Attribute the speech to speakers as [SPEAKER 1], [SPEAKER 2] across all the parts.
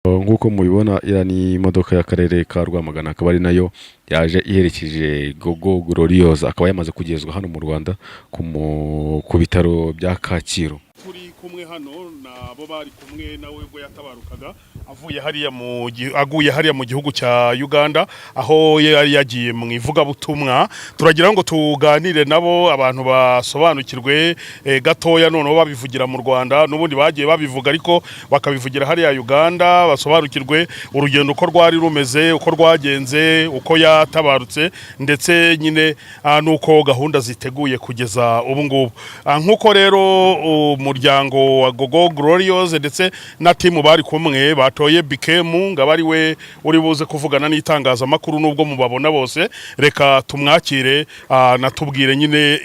[SPEAKER 1] Nk'uko mubibona iriya ni imodoka y'akarere ka Rwamagana, akaba ari nayo yaje iherekeje Gogo Gloriose, akaba yamaze kugezwa hano mu Rwanda ku bitaro bya Kacyiru. Turi kumwe hano nabo bari kumwe nawe ubwo yatabarukaga aguye hariya mu gihugu cya Uganda, aho yari yagiye mu ivugabutumwa. Turagira ngo tuganire nabo abantu basobanukirwe gatoya, noneho babivugira mu Rwanda, n'ubundi bagiye babivuga ariko bakabivugira hariya Uganda, basobanukirwe urugendo uko rwari rumeze, uko rwagenze, uko yatabarutse, ndetse nyine nuko gahunda ziteguye kugeza ubu ngubu. Nkuko rero umuryango wa Gogo Gloriose ndetse na timu bari kumwe batoye Bikemu ngo abari we uri buze kuvugana n'itangazamakuru, nubwo mubabona bose. Reka tumwakire natubwire nyine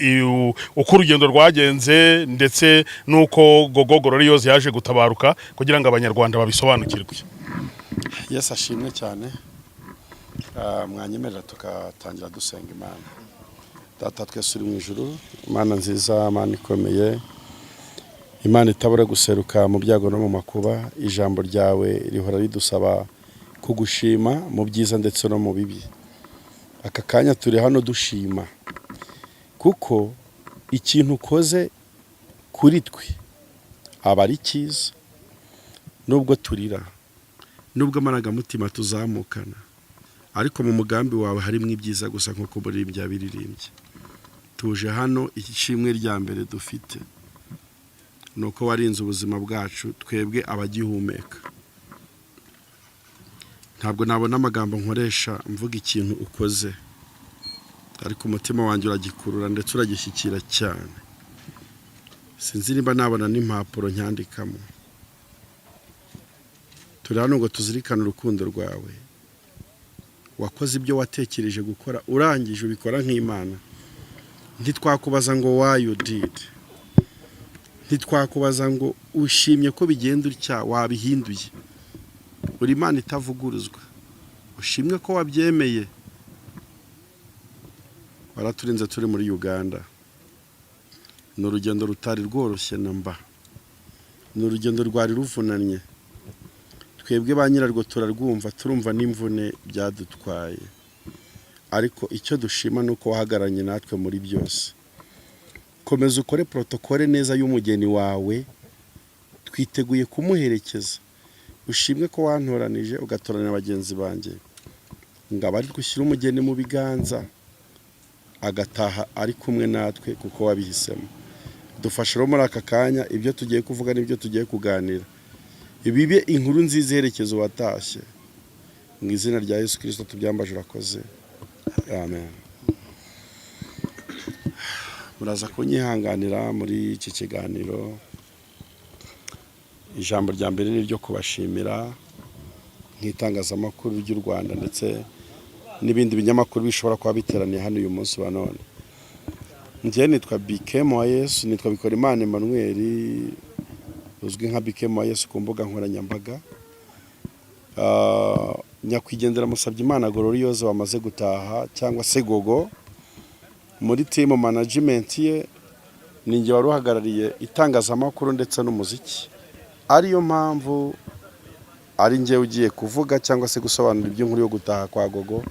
[SPEAKER 1] uko urugendo rwagenze ndetse nuko Gogo Gloriose yaje gutabaruka, kugira ngo abanyarwanda babisobanukirwe.
[SPEAKER 2] Yes, ashimwe cyane. Mwanyemerera tukatangira dusenga Imana. Data twese uri mu ijuru, Imana nziza, Imana ikomeye, Imana itabura guseruka mu byago no mu makuba. Ijambo ryawe rihora ridusaba kugushima mu byiza ndetse no mu bibi. Aka kanya turi hano dushima kuko ikintu ukoze kuri twe aba ari cyiza, nubwo turira, nubwo amarangamutima tuzamukana, ariko mu mugambi wawe harimo ibyiza gusa, nk'uko muri byabiririmbye. Tuje hano, ishimwe rya mbere dufite nuko warinze ubuzima bwacu twebwe abagihumeka. Ntabwo nabona amagambo nkoresha mvuga ikintu ukoze, ariko umutima wanjye uragikurura ndetse uragishyikira cyane. Sinzi niba nabona n'impapuro nyandikamo. Turi hano ngo tuzirikane urukundo rwawe. Wakoze ibyo watekereje gukora, urangije ubikora nk'Imana. Ntitwakubaza ngo why you did, ntitwakubaza ngo ushimye ko bigenda utya, wabihinduye. Uri Imana itavuguruzwa, ushimwe ko wabyemeye. Waraturinze turi muri Uganda. Ni urugendo rutari rworoshye namba, ni urugendo rwari ruvunanye. Twebwe ba nyirarwo turarwumva, turumva n'imvune byadutwaye, ariko icyo dushima nuko wahagaranye natwe muri byose. Komeza ukore protokole neza y'umugeni wawe, twiteguye kumuherekeza. Ushimwe ko wantoranije ugatoranya bagenzi banjye, ngo abari gushyira umugeni mu biganza agataha ari kumwe natwe kuko wabihisemo. Dufashe rero muri aka kanya ibyo tugiye kuvuga n'ibyo tugiye kuganira ibibe inkuru nziza iherekeza watashye. Mu izina rya Yesu Kristo tubyambaje, urakoze, amen. Muraza kunyihanganira muri iki kiganiro. Ijambo rya mbere ni ryo kubashimira nk'itangazamakuru ry'u Rwanda ndetse n'ibindi binyamakuru bishobora kuba biteraniye hano uyu munsi wa none. Njye nitwa Bikemu wa Yesu, nitwa Bikorimana Emmanuel, uzwi nka Bikemu wa Yesu ku mbuga nkoranyambaga. Nyakwigendera Musabyimana Gloriose wamaze gutaha, cyangwa se Gogo, muri team management ye ninjye wari uhagarariye itangazamakuru ndetse n'umuziki. Ariyo mpamvu ari njye ugiye kuvuga cyangwa se gusobanura iby'inkuru yo gutaha kwa Gogo,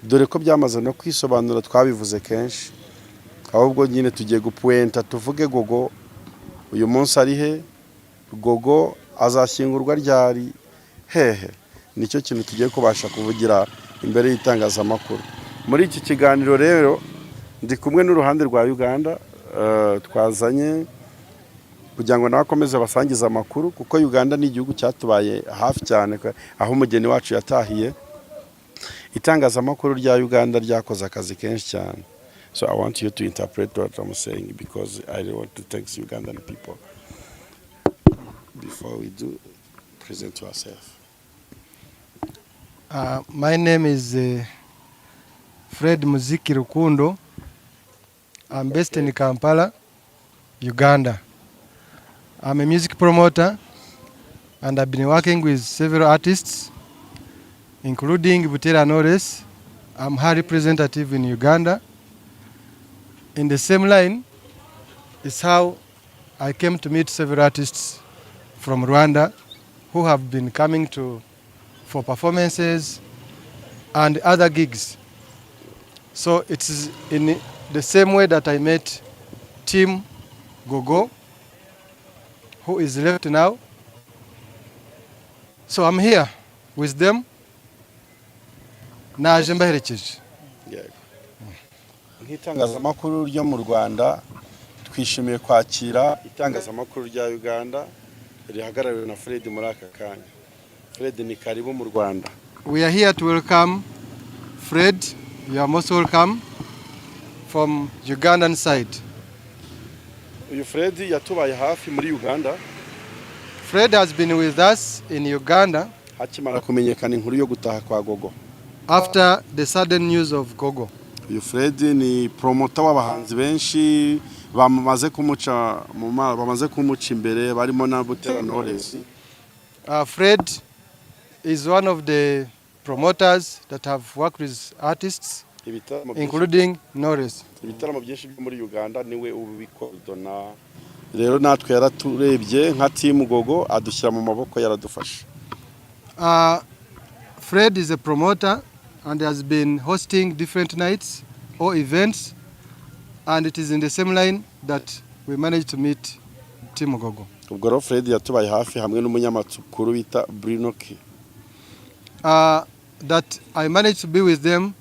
[SPEAKER 2] dore ko byamaze no kwisobanura, twabivuze kenshi. Ahubwo nyine tugiye gupuenta tuvuge Gogo uyu munsi ari he, Gogo azashyingurwa ryari, hehe. Nicyo kintu tugiye kubasha kuvugira imbere y'itangazamakuru. Muri iki kiganiro rero ndi kumwe n'uruhande rwa Uganda, twazanye kugira ngo nabakomeze basangiza amakuru, kuko Uganda ni igihugu cyatubaye hafi cyane, aho umugeni wacu yatahiye. Itangazamakuru rya Uganda ryakoze akazi kenshi cyane. So I want you to interpret what I'm saying, because I want to thank Ugandan people. Before we do, present ourselves.
[SPEAKER 3] My name is Fred Muziki Rukundo. I'm based in Kampala, Uganda. I'm a music promoter, and I've been working with several artists, including Butera Knowless. I'm her representative in Uganda. In the same line is how I came to meet several artists from Rwanda who have been coming for performances and other gigs. So it's in the same way that I met Team Gogo, who is left now. So I'm here with them. Naje mbaherekeje.
[SPEAKER 2] Nk'itangazamakuru ryo mu Rwanda twishimiye kwakira itangazamakuru rya Uganda rihagarariwe na Fred muri aka kanya. Fred ni karibu mu Rwanda.
[SPEAKER 3] We are here to welcome Fred. You are most welcome from Ugandan side.
[SPEAKER 2] Uyu Fred yatubaye hafi muri Uganda.
[SPEAKER 3] Fred has been with us in Uganda
[SPEAKER 2] hakimara kumenyekana inkuru yo gutaha kwa Gogo.
[SPEAKER 3] After the sudden news of Gogo.
[SPEAKER 2] Uyu Fred ni promoter w'abahanzi benshi bamaze kumuca imbere barimo na Butera Knowless.
[SPEAKER 3] Fred is one of the promoters that have worked with artists including Knowless.
[SPEAKER 2] Ibitaramo byinshi byo muri Uganda niwe ubikodona. Rero natwe yaraturebye nka Team Gogo adushyira mu maboko yaradufasha.
[SPEAKER 3] Fred is a promoter and has been hosting different nights or events, and it is in the same line that we managed to meet Team Gogo.
[SPEAKER 2] Ubwo rero Fred yatubaye hafi hamwe n'umunyamakuru bita Bruno K.
[SPEAKER 3] That I managed to be with them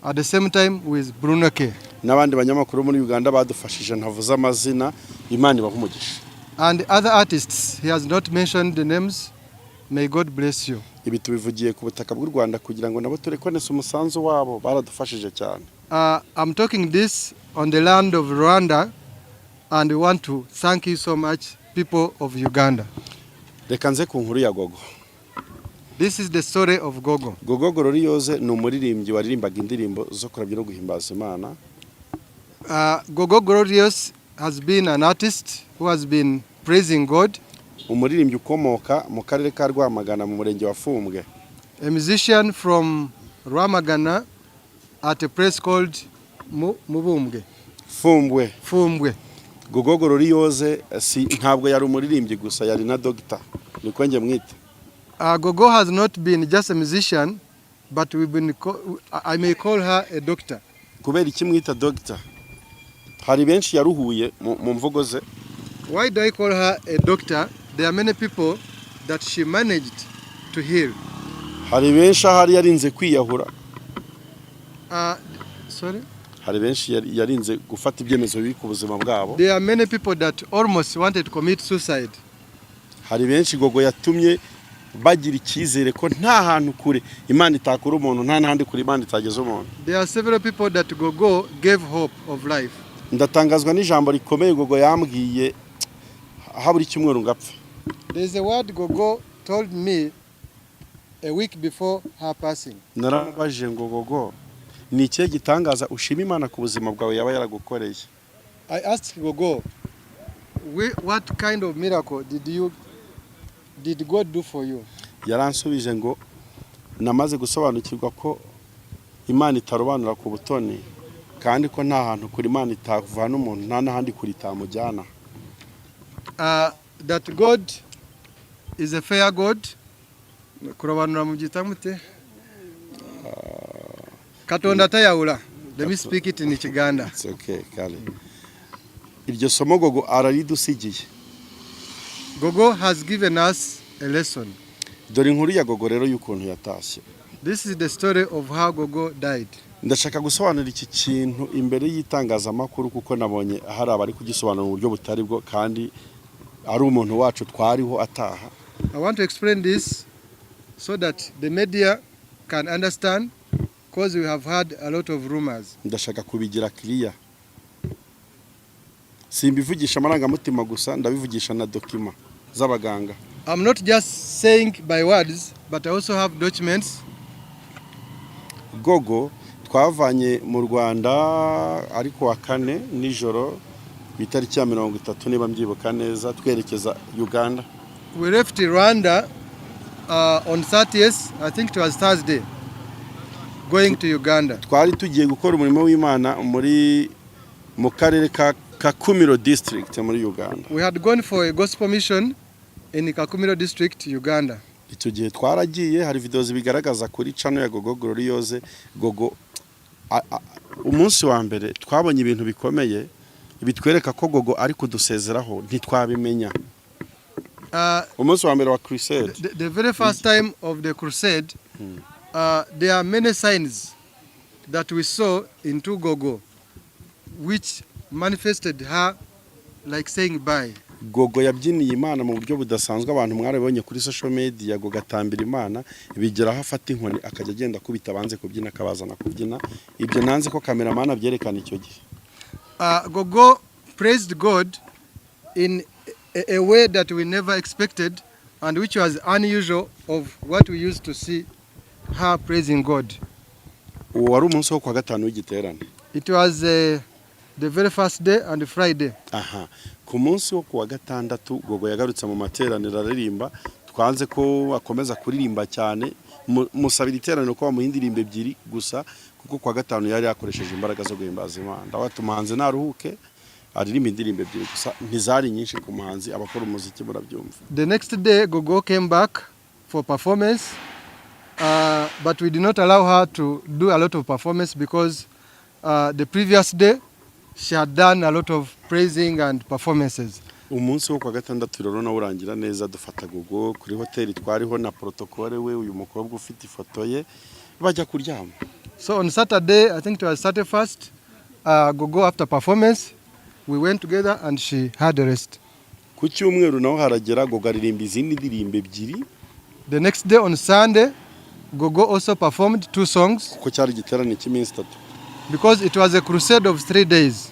[SPEAKER 3] at the same time with Bruno K.
[SPEAKER 2] N'abandi banyamakuru muri Uganda badufashije ntavuza amazina Imana ibahumugisha.
[SPEAKER 3] And other artists, he has not mentioned the names. May God bless you.
[SPEAKER 2] Ibi tubivugiye ku butaka bw'u Rwanda kugira ngo nabo turekonese umusanzu wabo baradufashije cyane.
[SPEAKER 3] I'm talking this on the land of Rwanda, and we want to thank you so much, people of Uganda.
[SPEAKER 2] Reka nze ku nkuru ya Gogo.
[SPEAKER 3] This is the story of Gogo.
[SPEAKER 2] Gogo Gloriose ni umuririmbyi waririmbaga indirimbo zo kuramya no guhimbaza Imana.
[SPEAKER 3] Gogo Glorious has been an artist who has been praising God.
[SPEAKER 2] Umuririmbyi ukomoka mu karere ka Rwamagana mu murenge wa Fumbwe.
[SPEAKER 3] A musician from Rwamagana at a place called Mubumbwe. Fumbwe.
[SPEAKER 2] Gogo Gloriose ntabwo yari umuririmbyi gusa yari na doctor. Niko nge mwita.
[SPEAKER 3] Gogo has not been just a musician, but I may call her a doctor.
[SPEAKER 2] Kubera iki mwita doctor? Hari benshi yaruhuye mu mvugo ze.
[SPEAKER 3] Why do I call her a doctor? There are many people that she managed to heal.
[SPEAKER 2] Hari benshi ahari yarinze kwiyahura.
[SPEAKER 3] Sorry?
[SPEAKER 2] Hari benshi yarinze gufata ibyemezo bibi ku buzima bwabo.
[SPEAKER 3] There are many people that almost wanted to commit suicide.
[SPEAKER 2] Hari benshi Gogo yatumye bagira icyizere ko nta hantu kure Imana itakura umuntu nta n'ahandi kure Imana itageza umuntu.
[SPEAKER 3] There are several people that Gogo gave hope of life.
[SPEAKER 2] Ndatangazwa n'ijambo rikomeye Gogo yambwiye haburi cyumweru ngapfa.
[SPEAKER 3] There is a word Gogo told me a week before her passing.
[SPEAKER 2] Naramubajije ngo Gogo ni ikihe gitangaza ushima Imana ku buzima bwawe yaba yaragukoreye.
[SPEAKER 3] I asked Gogo, what kind of miracle did God do for you?
[SPEAKER 2] Yaransubije ngo namaze gusobanukirwa ko Imana itarobanura ku butoni kandi ko nta hantu kuri Imana itavana umuntu nta n'ahandi kuri itamujyana.
[SPEAKER 3] That God is a fair God. Kurobanura mu gitamute. Katonda tayawula. Let me speak it in Kiganda.
[SPEAKER 2] It's okay, Kali. Iryo somo Gogo araridusigiye.
[SPEAKER 3] Gogo has given us a lesson.
[SPEAKER 2] Dore inkuru ya Gogo rero y'ukuntu yatashye.
[SPEAKER 3] This is the story of how Gogo died.
[SPEAKER 2] Ndashaka gusobanura iki kintu imbere y'itangazamakuru kuko nabonye hari abari kugisobanura mu buryo butari bwo kandi ari umuntu wacu twariho ataha.
[SPEAKER 3] I want to explain this so that the media can understand, because we have had a lot of rumors.
[SPEAKER 2] Ndashaka kubigira clear. Simbivugisha amarangamutima gusa ndabivugisha na document z'abaganga.
[SPEAKER 3] I'm not just saying by words, but I also have documents.
[SPEAKER 2] Gogo twavanye mu Rwanda ariko wa kane nijoro bitariki ya 30 niba mbyibuka neza twerekeza Uganda.
[SPEAKER 3] We left Rwanda on 30th, I think it was Thursday, going to Uganda.
[SPEAKER 2] Twari tugiye gukora umurimo w'Imana mu karere ka Kakumiro district muri Uganda.
[SPEAKER 3] We had gone for a gospel mission in Kakumiro district, Uganda.
[SPEAKER 2] icyo gihe twaragiye, hari video zibigaragaza kuri channel ya Gogo Gloriose. Gogo umunsi wa mbere twabonye ibintu bikomeye bitwereka ko Gogo ari kudusezeraho ntitwabimenya. Umunsi wa mbere wa crusade,
[SPEAKER 3] The very first time of the crusade, there are many signs that we saw into Gogo which manifested her like saying bye.
[SPEAKER 2] Gogo yabyiniye Imana mu buryo budasanzwe, abantu mwarabonye kuri social media. Gogo atambira Imana, bigeraho afata inkoni akajya agenda kubita banze kubyina, akabazana kubyina. Ibyo nanze ko cameraman abyerekana icyo gihe.
[SPEAKER 3] Gogo praised God in a way that we never expected and which was unusual of what we used to see her praising God.
[SPEAKER 2] Uwo wari umunsi wo kwa gatanu w'igiterane.
[SPEAKER 3] It was the very first day and Friday.
[SPEAKER 2] Aha, ku munsi wo kuwa gatandatu Gogo yagarutse mu materaniro aririmba. Twanze ko akomeza kuririmba cyane, musabira iteraniro ko bamuhindirimba ebyiri gusa, kuko kwa gatanu yari yakoresheje imbaraga zo guhimbaza Imana. Ndawatumanze naruhuke aririmba indirimbo ebyiri gusa, ntizari nyinshi ku muhanzi, abakora umuziki murabyumva.
[SPEAKER 3] The next day Gogo came back for performance, but we did not allow her to do a lot of performance because the previous day she had done a lot of praising and performances.
[SPEAKER 2] Umunsi wo kwa gatandatu rero na urangira neza, dufata Gogo kuri hoteli twariho na protocole we, uyu mukobwa ufite ifoto ye, bajya kuryama.
[SPEAKER 3] So on Saturday, I think it was 31st, Gogo after performance, we went together and she had a rest.
[SPEAKER 2] Ku cyumweru naho haragera Gogo aririmba izindi ndirimbo ebyiri.
[SPEAKER 3] The next day on Sunday, Gogo also performed 2 songs.
[SPEAKER 2] Kuko cyari igiterane cy'iminsi 3.
[SPEAKER 3] Because it was a crusade of 3 days.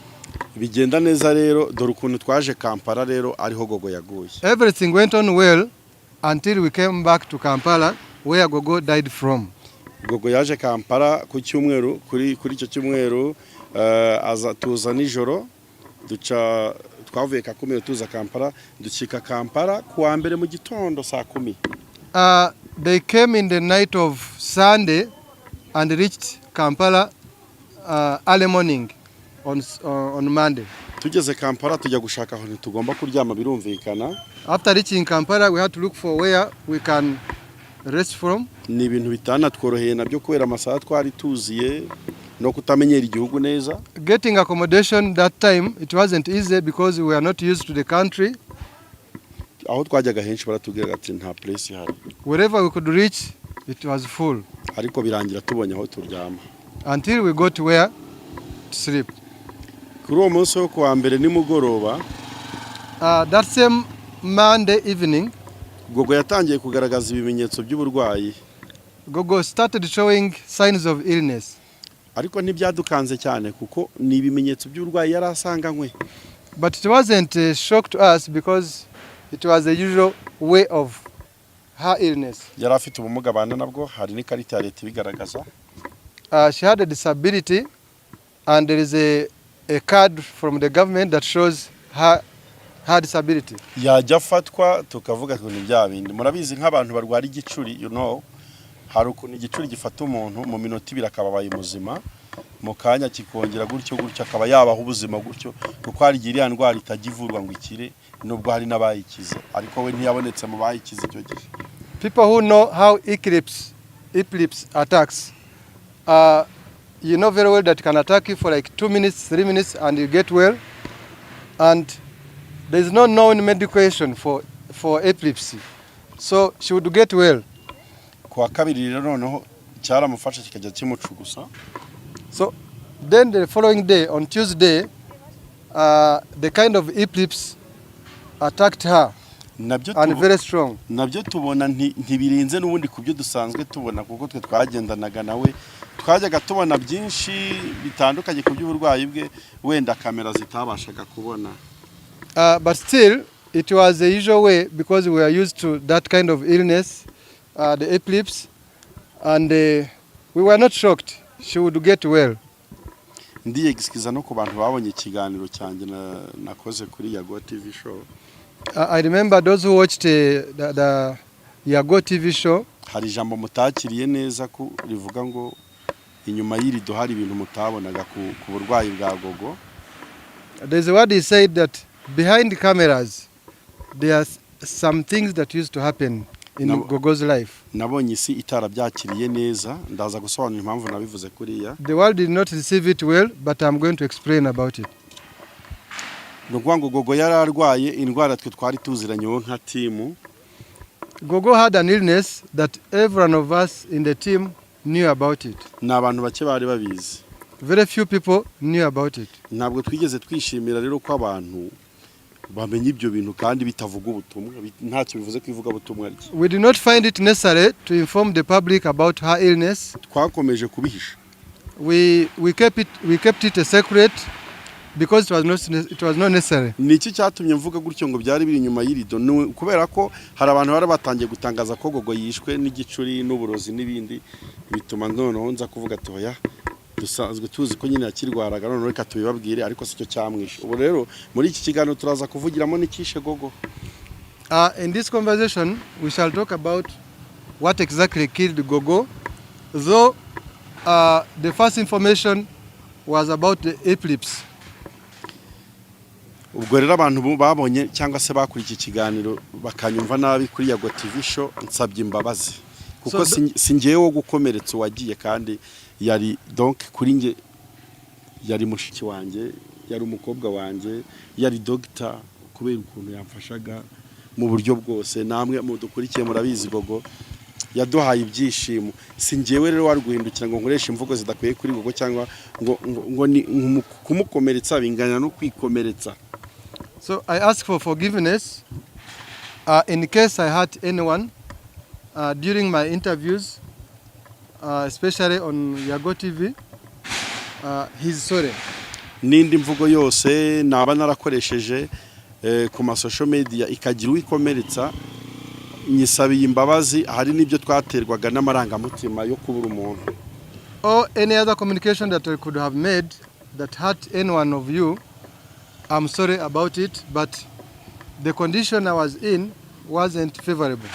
[SPEAKER 2] Bigenda neza rero, dore ukuntu twaje Kampala rero ariho Gogo yaguye.
[SPEAKER 3] Everything went on well until we came back to Kampala where Gogo died from.
[SPEAKER 2] Gogo yaje Kampala ku cyumweru, kuri icyo cyumweru aza tuza nijoro, duca twavuye Kakumiro tuza Kampala, dukika Kampala kuwa mbere mu gitondo saa 10.
[SPEAKER 3] They came in the night of Sunday and reached Kampala early morning on Monday.
[SPEAKER 2] Tugeze Kampala tujya gushaka aho tugomba kuryama, birumvikana.
[SPEAKER 3] After reaching Kampala, we had to look for where we can rest from.
[SPEAKER 2] Ni ibintu bitana tworoheye nabyo kubera amasaha twari tuziye no kutamenyera igihugu neza.
[SPEAKER 3] Getting accommodation that time, it wasn't easy because we were not used to the country.
[SPEAKER 2] Aho twajyaga henshi baratubwira ati nta place ihari.
[SPEAKER 3] Wherever we could reach, it was full.
[SPEAKER 2] Ariko birangira tubonye aho turyama.
[SPEAKER 3] Until we got where to sleep.
[SPEAKER 2] Kuri uwo munsi wo kuwa mbere nimugoroba,
[SPEAKER 3] that same Monday evening,
[SPEAKER 2] Gogo yatangiye kugaragaza ibimenyetso by'uburwayi.
[SPEAKER 3] Gogo started showing signs of illness.
[SPEAKER 2] Ariko ntibyadukanze cyane kuko ni ibimenyetso by'uburwayi yari asanganywe.
[SPEAKER 3] But it wasn't a shock to us because it was the usual way of her illness.
[SPEAKER 2] Yari afite ubumuga bana nabwo, hari n'ikarita ya leta ibigaragaza.
[SPEAKER 3] She had a disability and there is a card from the government that shows her disability.
[SPEAKER 2] Yajya afatwa tukavuga ngo ni bya bindi. Murabizi nk'abantu barwara igicuri, hari ukuntu igicuri gifata umuntu mu minota 2 akababaye muzima, mu kanya kikongera gutyo akaba yabaho ubuzima gutyo, kuko hari iriya ndwara itagivurwa ngo ikire, nubwo hari n'abayikize, ariko we ntiyabonetse mu bayikize icyo gihe.
[SPEAKER 3] People who know how epilepsy attacks, you know very well that it can attack you for like 2 minutes, 3 minutes and you get well. And there is no known medication for epilepsy. So she would get well.
[SPEAKER 2] Kwa kabiri rero noneho cyaramufasha kikajya kimucugusa.
[SPEAKER 3] So then the following day, on Tuesday, the kind of epilepsy attacked her. And very strong.
[SPEAKER 2] Nabyo tubona ntibirenze n'ubundi kubyo dusanzwe tubona, kuko twe twagendanaga nawe twajyaga tubona byinshi bitandukanye ku by'uburwayi bwe, wenda kamera zitabashaga kubona.
[SPEAKER 3] But still it was the usual way because we are used to that kind of illness, the epilepsy, and we were not shocked she would get well.
[SPEAKER 2] Ndiyegisikiza no ku bantu babonye ikiganiro cyanjye nakoze kuri Yago TV show.
[SPEAKER 3] I remember those who watched the Yago TV show.
[SPEAKER 2] Hari ijambo mutakiriye neza ko rivuga ngo inyuma y'irido hari ibintu mutabonaga ku burwayi bwa Gogo.
[SPEAKER 3] There's a word he said that behind the cameras some things that used to happen in
[SPEAKER 2] Now-
[SPEAKER 3] Gogo's life.
[SPEAKER 2] nabonye isi itarabyakiriye neza, ndaza gusobanura impamvu nabivuze kuriya.
[SPEAKER 3] The world did not receive it well, but I'm going to explain about it.
[SPEAKER 2] Ni ukuvuga ngo Gogo yari arwaye indwara twe twari tuziranyeho nka timu.
[SPEAKER 3] Gogo had an illness that every one of us in the team knew about it.
[SPEAKER 2] Ni abantu bake bari babizi.
[SPEAKER 3] Very few people knew about it.
[SPEAKER 2] Ntabwo twigeze twishimira rero ko abantu bamenye ibyo bintu kandi bitavuga ubutumwa, ntacyo bivuze ko ivuga ubutumwa rye.
[SPEAKER 3] We did not find it necessary to inform the public about her illness.
[SPEAKER 2] Twakomeje kubihisha.
[SPEAKER 3] We kept it a secret because it was not necessary.
[SPEAKER 2] Ni iki cyatumye mvuga gutyo ngo byari biri inyuma y'irido? Kubera ko hari abantu bari batangiye gutangaza ko Gogo yishwe n'igicuri n'uburozi n'ibindi, bituma noneho nza kuvuga ati oya, dusanzwe tuzi ko nyine yakirwaraga, none reka tubibabwire, ariko sicyo cyamwishe. Ubu rero muri iki kiganiro turaza kuvugiramo n'ikishe Gogo.
[SPEAKER 3] In this conversation, we shall talk about what exactly killed Gogo, though the first information was about the eclipse.
[SPEAKER 2] Ubwo rero abantu babonye cyangwa se bakurikiye ikiganiro bakanyumva nabi kuri Yago TV show, nsabye imbabazi kuko singiye wo gukomeretsa wagiye, kandi yari donc kuri nge yari mushiki wanjye, yari umukobwa wanjye, yari doctor, kubera ukuntu yamfashaga mu buryo bwose. Namwe mudukurikiye murabizi Gogo yaduhaye ibyishimo. Singiyewe rero warguhindukira ngo nkoresha imvugo zidakwiye kuri Gogo cyangwa ngo ni kumukomeretsa bingana no kwikomeretsa.
[SPEAKER 3] So I ask for forgiveness in case I hurt anyone during my interviews, especially on Yago TV. He's sorry.
[SPEAKER 2] N'indi mvugo yose naba narakoresheje ku ma social media ikagira uwikomeretsa, nyisabiye imbabazi. Hari n'ibyo twaterwaga n'amarangamutima yo kubura umuntu.
[SPEAKER 3] Or any other communication that I could have made that hurt any one of you, I'm sorry about it, but the condition I was in wasn't favorable.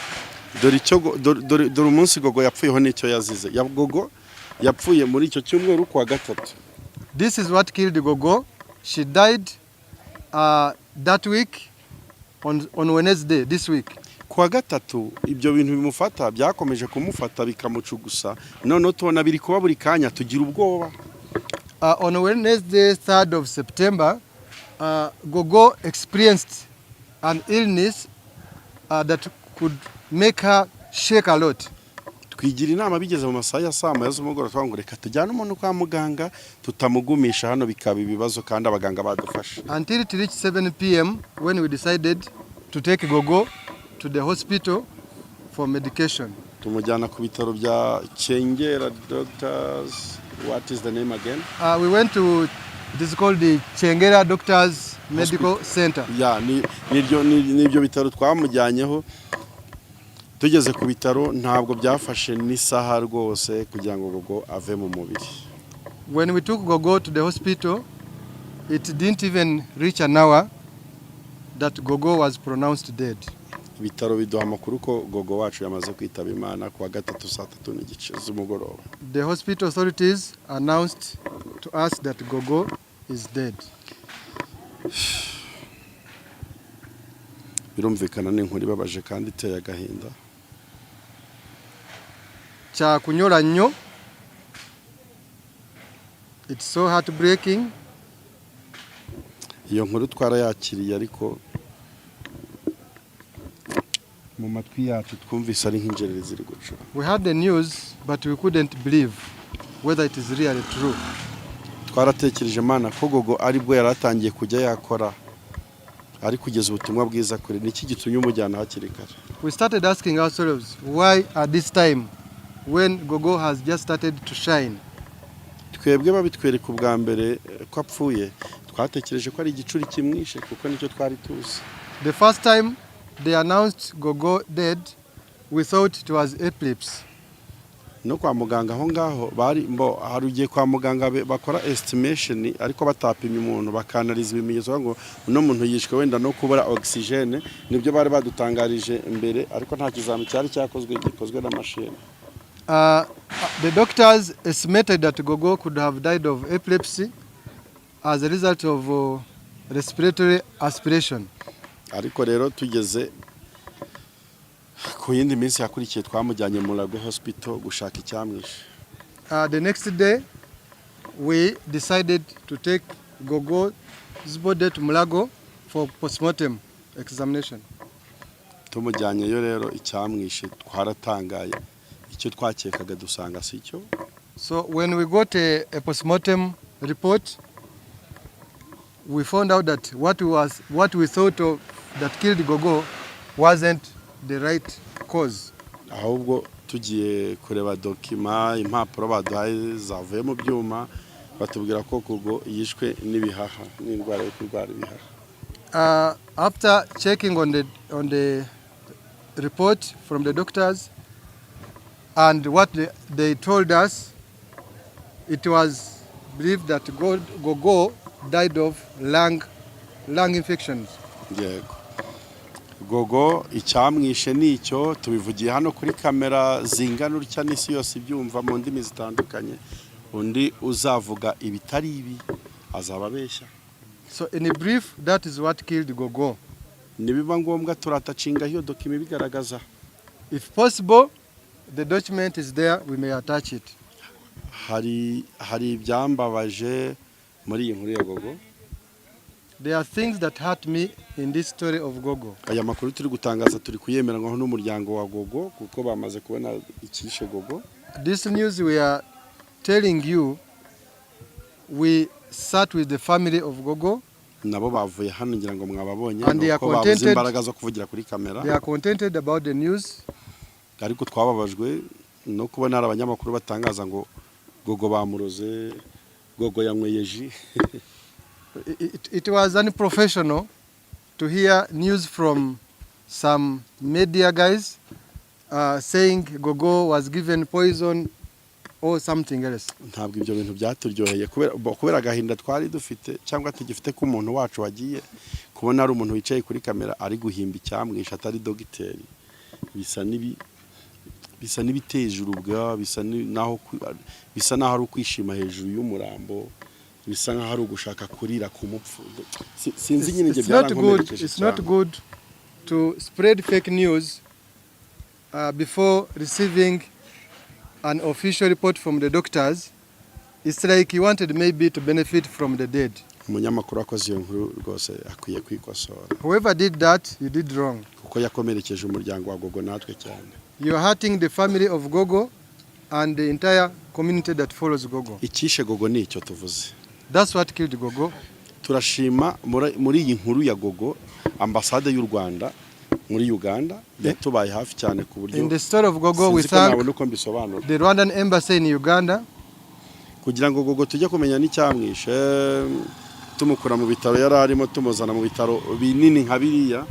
[SPEAKER 2] Dore umunsi Gogo yapfuyeho n'icyo yazize. Gogo yapfuye muri icyo cyumweru kwa gatatu.
[SPEAKER 3] This is what killed Gogo. She died that week on Wednesday, this week.
[SPEAKER 2] Kwa gatatu ibyo bintu bimufata byakomeje kumufata bikamucugusa, none tubona biri kuba buri kanya tugira ubwoba.
[SPEAKER 3] On Wednesday, 3rd of September, Gogo experienced an illness that could make her shake a lot.
[SPEAKER 2] Twigira inama bigeze mu masaha ya saa moya z'umugoroba, twango reka tujyane umuntu kwa muganga tutamugumisha hano bikaba ibibazo, kandi abaganga badufasha.
[SPEAKER 3] Until it reached 7 p.m. when we decided to take Gogo to the hospital for medication.
[SPEAKER 2] Tumujyana ku bitaro bya Chengera Doctors. What is the name again?
[SPEAKER 3] We went to, it is called the Chengera Doctors Medical Center.
[SPEAKER 2] Yeah, nibyo bitaro twamujyanyeho. Tugeze ku bitaro ntabwo byafashe n'isaha rwose kugira ngo Gogo ave mu mubiri.
[SPEAKER 3] When we took Gogo to the hospital, it didn't even reach an hour that Gogo was pronounced dead.
[SPEAKER 2] Ibitaro biduha amakuru ko Gogo wacu yamaze kwitaba Imana kuwa gatatu saa 3:30 z'umugoroba.
[SPEAKER 3] The hospital authorities announced to us that Gogo is dead.
[SPEAKER 2] Birumvikana n'inkuru ibabaje kandi iteye agahinda.
[SPEAKER 3] Cha kunyora nnyo. It's so heartbreaking.
[SPEAKER 2] Iyo nkuru twarayakiriye, ariko mu matwi yacu twumvise ari nk'injerere ziri gucura.
[SPEAKER 3] We had the news, but we couldn't believe whether it is really true.
[SPEAKER 2] Twaratekereje Mana ko Gogo aribwo yaratangiye kujya yakora, ari kugeza ubutumwa bwiza kure. Niki gitumye umujyana hakiri kare?
[SPEAKER 3] We started asking ourselves, why at this time when Gogo has just started to shine?
[SPEAKER 2] Twebwe babitwereka ubwa mbere ko apfuye, twatekereje ko ari igicuri kimwishe, kuko nicyo twari tuzi.
[SPEAKER 3] The first time they announced Gogo dead, we thought it was eclipse.
[SPEAKER 2] No kwa muganga aho ngaho bari harugiye kwa muganga bakora estimation, ariko batapimye umuntu bakanaliza ibimenyetso ngo uno muntu yishwe wenda no kubura oxygene. Nibyo bari badutangarije mbere, ariko nta kizami cyari gikozwe na machine.
[SPEAKER 3] The doctors estimated that Gogo could have died of epilepsy as a result of respiratory aspiration.
[SPEAKER 2] Ariko rero tugeze ku yindi minsi yakurikiye twamujyanye mu Mulago Hospital gushaka icyamwishe.
[SPEAKER 3] The next day, we decided to take Gogo's body to Mulago for postmortem examination.
[SPEAKER 2] Tumujyanyeyo rero icyamwishe twaratangaye, icyo twakekaga dusanga si cyo.
[SPEAKER 3] So when we got a postmortem report, we found out that what we thought of that killed Gogo wasn't the right cause.
[SPEAKER 2] Ahubwo tugiye kureba dokima, impapuro baduhaye zavuye mu byuma, batubwira ko Gogo yishwe n'ibihaha, n'indwara yo kurwara ibihaha.
[SPEAKER 3] After checking on the report from the doctors and what they told us, it was believed that Gogo died of lung infections.
[SPEAKER 2] Yego. Gogo icyamwishe nicyo tubivugiye hano kuri kamera zingana urya n'isi yose ibyumva mu ndimi zitandukanye, undi uzavuga ibitari ibi azababeshya.
[SPEAKER 3] So in a brief, that is what killed Gogo.
[SPEAKER 2] Nibiba ngombwa turatacinga hiyo dokima bigaragaza.
[SPEAKER 3] If possible, the document is there, we may attach it.
[SPEAKER 2] Hari ibyambabaje muri iyi nkuru ya Gogo.
[SPEAKER 3] There are things that hurt me in this story of Gogo.
[SPEAKER 2] Aya makuru turi gutangaza turi kuyemeranywaho n'umuryango wa Gogo kuko bamaze kubona ikishe Gogo.
[SPEAKER 3] This news we are telling you, we sat with the family of Gogo.
[SPEAKER 2] Nabo bavuye hano ngira ngo mwababonye
[SPEAKER 3] nuko babuze
[SPEAKER 2] imbaraga zo kuvugira kuri kamera.
[SPEAKER 3] They are contented about the news.
[SPEAKER 2] Ariko twababajwe no kubona hari abanyamakuru batangaza ngo Gogo bamuroze, Gogo yanyweye ji.
[SPEAKER 3] It was unprofessional to hear news from some media guys saying Gogo was given poison or something else.
[SPEAKER 2] Ntabwo ibyo bintu byaturyoheye kubera agahinda twari dufite cyangwa tugifite ko umuntu wacu wagiye kubona ari umuntu wicaye kuri kamera ari guhimba icyamwisha atari dogiteri. Bisa n'ibiteje urubwa, bisa naho ari ukwishima hejuru y'umurambo, bisa nkaho ari ugushaka kurira ku mupfu. Sinzi nyine nge byarankomerekeje.
[SPEAKER 3] It's not good to spread fake news before receiving an official report from the doctors. It's like he wanted maybe to benefit from the dead.
[SPEAKER 2] Umunyamakuru akoze iyo nkuru rwose akwiye kwikosora.
[SPEAKER 3] Whoever did that, you did wrong.
[SPEAKER 2] Kuko yakomerekeje umuryango wa Gogo natwe cyane.
[SPEAKER 3] You are hurting the family of Gogo and the entire community that follows Gogo.
[SPEAKER 2] Ikishe Gogo ni icyo tuvuze.
[SPEAKER 3] That's what killed Gogo.
[SPEAKER 2] Turashima muri iyi nkuru ya Gogo ambasade y'u Rwanda muri Uganda yatubaye hafi cyane ku buryo.
[SPEAKER 3] In the story of Gogo, we thank the Rwandan embassy in Uganda.
[SPEAKER 2] Kugira ngo Gogo tujye kumenya n'icyamwishe, tumukura mu bitaro yari arimo tumuzana mu bitaro binini nka biriya,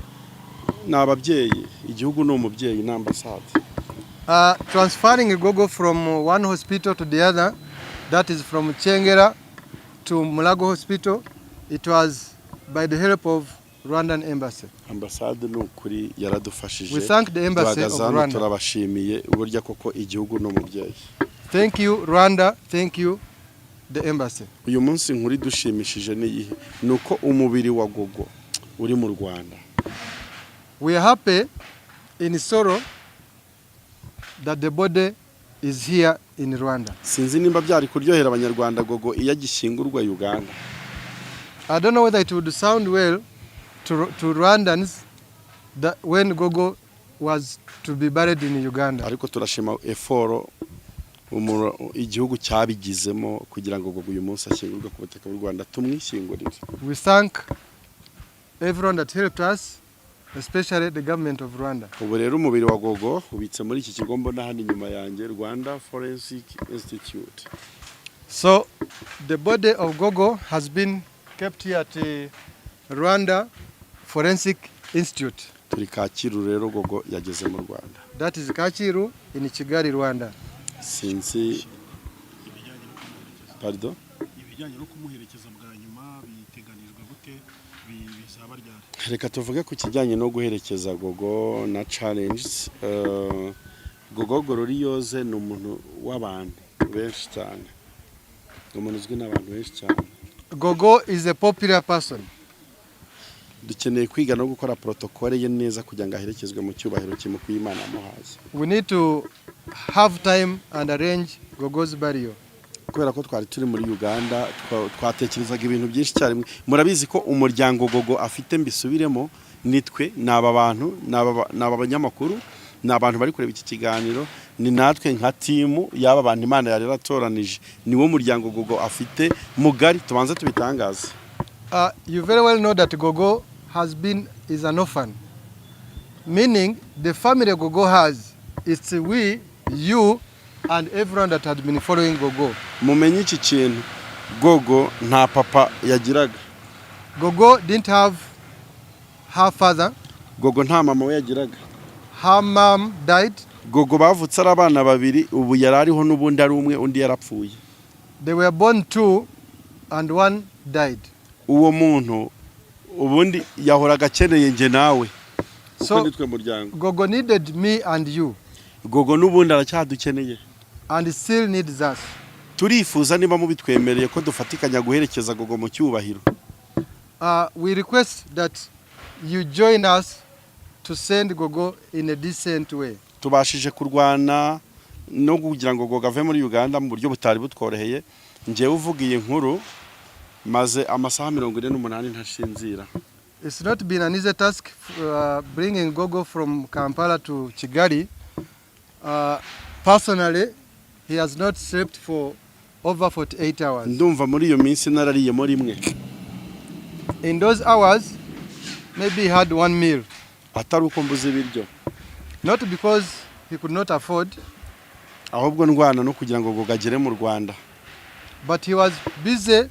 [SPEAKER 2] n'ababyeyi, igihugu no umubyeyi n'ambasade.
[SPEAKER 3] Transferring Gogo from one hospital to the other, that is from Chengera to Mulago Hospital, it was by the help of Rwandan embassy.
[SPEAKER 2] Ambasade n'ukuri yaradufashije.
[SPEAKER 3] We thank the embassy of Rwanda.
[SPEAKER 2] Turabashimiye uburyo koko igihugu no umubyeyi.
[SPEAKER 3] Thank you Rwanda, thank you the embassy.
[SPEAKER 2] Uyu munsi nkuri dushimishije nuko umubiri wa Gogo uri mu Rwanda.
[SPEAKER 3] We are happy in sorrow that the body is here in Rwanda.
[SPEAKER 2] Sinzi nimba byari kuryohera abanyarwanda Gogo iyo agishingurwa Uganda.
[SPEAKER 3] I don't know whether it would sound well to Rwandans that when Gogo was to be buried in Uganda.
[SPEAKER 2] Ariko turashima effort igihugu cyabigizemo kugira ngo Gogo uyu munsi ashyingurwe ku butaka bw'u Rwanda tumwishyingurire.
[SPEAKER 3] We thank everyone that helped us, especially the government of Rwanda.
[SPEAKER 2] Ubu rero umubiri wa Gogo ubitse muri iki kigo mbona hano inyuma yanjye, Rwanda Forensic Institute.
[SPEAKER 3] So the body of Gogo has been kept here at Rwanda Forensic Institute.
[SPEAKER 2] Turi Kacyiru rero Gogo yageze mu Rwanda.
[SPEAKER 3] That is Kacyiru in Kigali, Rwanda.
[SPEAKER 2] Sinzi pardon
[SPEAKER 4] ibijyanye no kumuherekeza bwa nyuma biteganijwe gute bizaba ryari?
[SPEAKER 2] Reka tuvuge ku kijyanye no guherekeza Gogo na challenges. Gogo Gloriose ni umuntu w'abantu benshi cyane, umuntu uzwi n'abantu benshi cyane.
[SPEAKER 3] Gogo is a popular person.
[SPEAKER 2] dukeneye kwiga no gukora protokole ye neza kugira ngo aherekezwe mu cyubahiro kimukwiye Imana yamuhaye.
[SPEAKER 3] We need to have time and arrange Gogo's burial.
[SPEAKER 2] Kubera ko twari turi muri Uganda twatekerezaga ibintu byinshi cyane. Murabizi ko umuryango Gogo afite mbisubiremo nitwe naba bantu naba banyamakuru n'abantu bari kureba iki kiganiro ni natwe nka timu yaba bantu Imana yari yaratoranije niwo muryango Gogo afite mugari tubanze tubitangaza.
[SPEAKER 3] You very well know that Gogo is an orphan, meaning the family Gogo has, it's we, you, and everyone that had been following Gogo.
[SPEAKER 2] Mumenye iki kintu, Gogo nta papa yagiraga.
[SPEAKER 3] Gogo didn't have her father.
[SPEAKER 2] Gogo nta mama we yagiraga.
[SPEAKER 3] Her mom died.
[SPEAKER 2] Gogo bavutse ari abana babiri ubu yarariho n'ubundi ari umwe undi yarapfuye.
[SPEAKER 3] They were born 2 and 1 died.
[SPEAKER 2] Uwo muntu ubundi yahoraga akeneye nge nawe.
[SPEAKER 3] So Gogo needed me and you.
[SPEAKER 2] Gogo n'ubundi aracyadukeneye.
[SPEAKER 3] And still needs us.
[SPEAKER 2] Turifuza niba mubitwemereye ko dufatikanya guherekeza Gogo mu cyubahiro.
[SPEAKER 3] We request that you join us to send Gogo in a decent way.
[SPEAKER 2] Tubashije kurwana no kugira ngo Gogo ave muri Uganda mu buryo butari butworoheye. Ngewe uvugiye inkuru maze amasaha 48 ntashinzira.
[SPEAKER 3] It's not been an easy task bringing Gogo from Kampala to Kigali. Personally, he has not slept for over 48 hours.
[SPEAKER 2] Ndumva muri iyo minsi narariyemo rimwe.
[SPEAKER 3] In those hours, maybe he had 1 meal.
[SPEAKER 2] Atari uko mbuze ibiryo.
[SPEAKER 3] Not because he could not afford.
[SPEAKER 2] Ahubwo ndwana no kugira ngo Gogo agere mu Rwanda.
[SPEAKER 3] But he was busy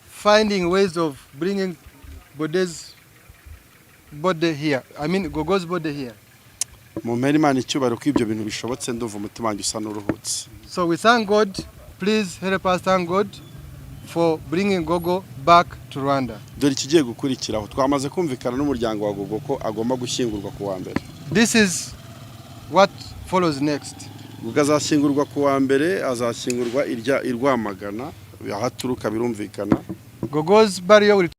[SPEAKER 3] finding ways of bringing Gogo's body here. I mean Gogo's body here.
[SPEAKER 2] Mumpera Imana icyubahiro ko ibyo bintu bishobotse ndumva umutima wanjye usa n'uruhutse.
[SPEAKER 3] So we thank God. Please help us thank God for bringing Gogo back to Rwanda.
[SPEAKER 2] Dore ikigiye gukurikiraho twamaze kumvikana n'umuryango wa Gogo ko agomba gushyingurwa ku wa mbere.
[SPEAKER 3] This is what follows next.
[SPEAKER 2] Gogo azashyingurwa ku wa mbere, azashyingurwa irya Rwamagana, ahaturuka birumvikana.
[SPEAKER 3] Gogo's burial will